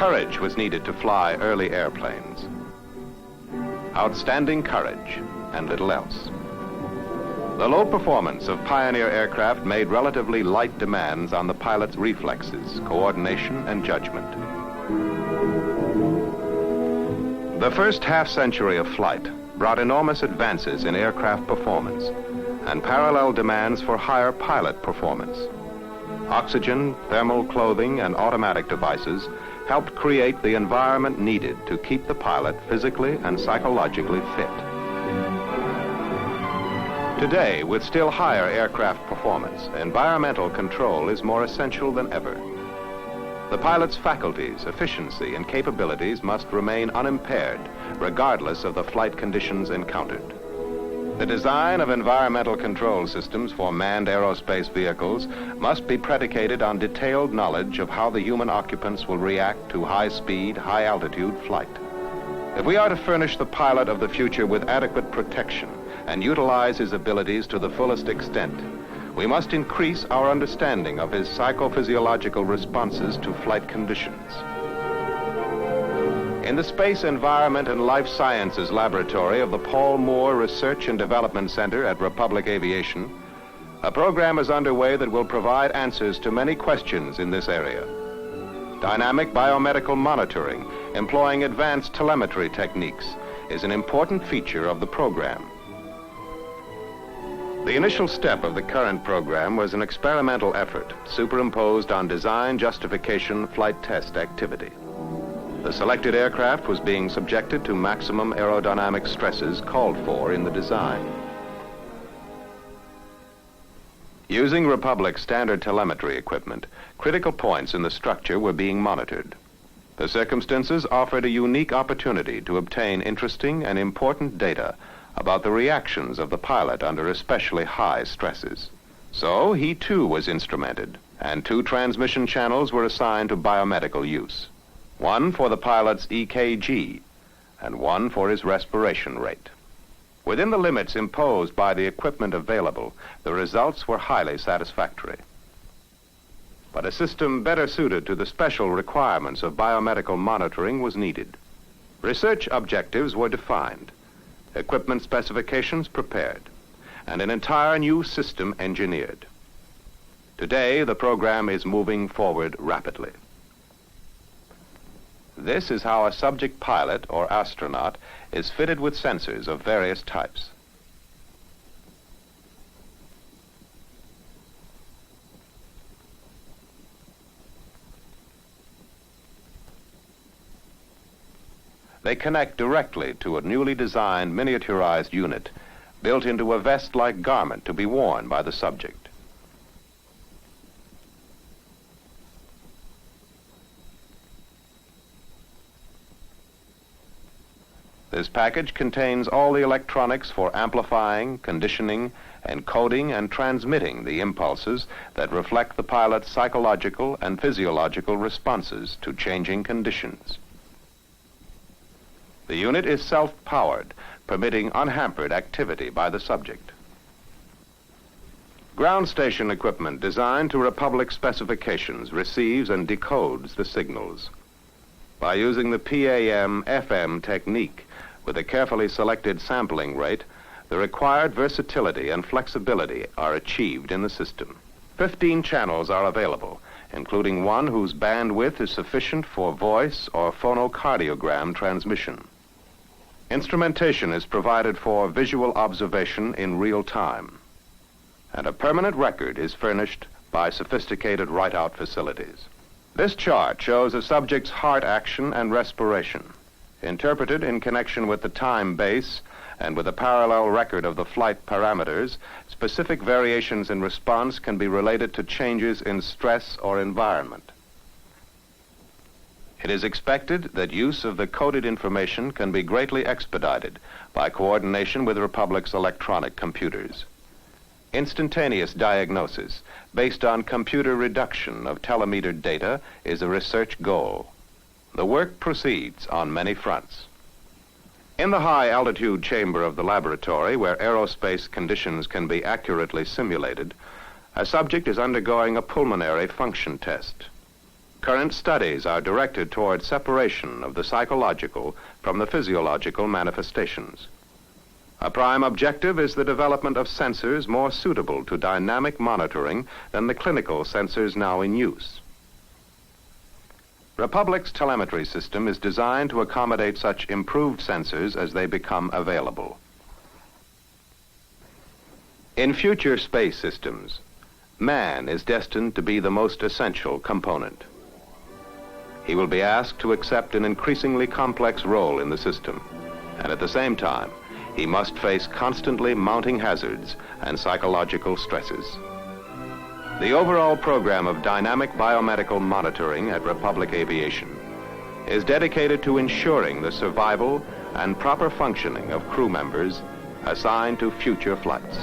Courage was needed to fly early airplanes. Outstanding courage and little else. The low performance of pioneer aircraft made relatively light demands on the pilot's reflexes, coordination, and judgment. The first half-century of flight brought enormous advances in aircraft performance and parallel demands for higher pilot performance. Oxygen, thermal clothing, and automatic devices helped create the environment needed to keep the pilot physically and psychologically fit. Today, with still higher aircraft performance, environmental control is more essential than ever. The pilot's faculties, efficiency, and capabilities must remain unimpaired, regardless of the flight conditions encountered. The design of environmental control systems for manned aerospace vehicles must be predicated on detailed knowledge of how the human occupants will react to high-speed, high-altitude flight. If we are to furnish the pilot of the future with adequate protection and utilize his abilities to the fullest extent, we must increase our understanding of his psychophysiological responses to flight conditions. In the Space, Environment, and Life Sciences Laboratory of the Paul Moore Research and Development Center at Republic Aviation, a program is underway that will provide answers to many questions in this area. Dynamic biomedical monitoring, employing advanced telemetry techniques, is an important feature of the program. The initial step of the current program was an experimental effort superimposed on design justification flight test activity. The selected aircraft was being subjected to maximum aerodynamic stresses called for in the design. Using Republic's standard telemetry equipment, critical points in the structure were being monitored. The circumstances offered a unique opportunity to obtain interesting and important data about the reactions of the pilot under especially high stresses. So he too was instrumented, and 2 transmission channels were assigned to biomedical use. One for the pilot's EKG, and one for his respiration rate. Within the limits imposed by the equipment available, the results were highly satisfactory. But a system better suited to the special requirements of biomedical monitoring was needed. Research objectives were defined, equipment specifications prepared, and an entire new system engineered. Today, the program is moving forward rapidly. This is how a subject pilot or astronaut is fitted with sensors of various types. They connect directly to a newly designed miniaturized unit built into a vest-like garment to be worn by the subject. This package contains all the electronics for amplifying, conditioning, encoding, and transmitting the impulses that reflect the pilot's psychological and physiological responses to changing conditions. The unit is self-powered, permitting unhampered activity by the subject. Ground station equipment designed to Republic specifications receives and decodes the signals. By using the PAM-FM technique with a carefully selected sampling rate, the required versatility and flexibility are achieved in the system. 15 channels are available, including one whose bandwidth is sufficient for voice or phonocardiogram transmission. Instrumentation is provided for visual observation in real time, and a permanent record is furnished by sophisticated write-out facilities. This chart shows a subject's heart action and respiration. Interpreted in connection with the time base and with a parallel record of the flight parameters, specific variations in response can be related to changes in stress or environment. It is expected that use of the coded information can be greatly expedited by coordination with Republic's electronic computers. Instantaneous diagnosis based on computer reduction of telemetered data is a research goal. The work proceeds on many fronts. In the high-altitude chamber of the laboratory, where aerospace conditions can be accurately simulated, a subject is undergoing a pulmonary function test. Current studies are directed toward separation of the psychological from the physiological manifestations. A prime objective is the development of sensors more suitable to dynamic monitoring than the clinical sensors now in use. Republic's telemetry system is designed to accommodate such improved sensors as they become available. In future space systems, man is destined to be the most essential component. He will be asked to accept an increasingly complex role in the system, and at the same time, he must face constantly mounting hazards and psychological stresses. The overall program of dynamic biomedical monitoring at Republic Aviation is dedicated to ensuring the survival and proper functioning of crew members assigned to future flights.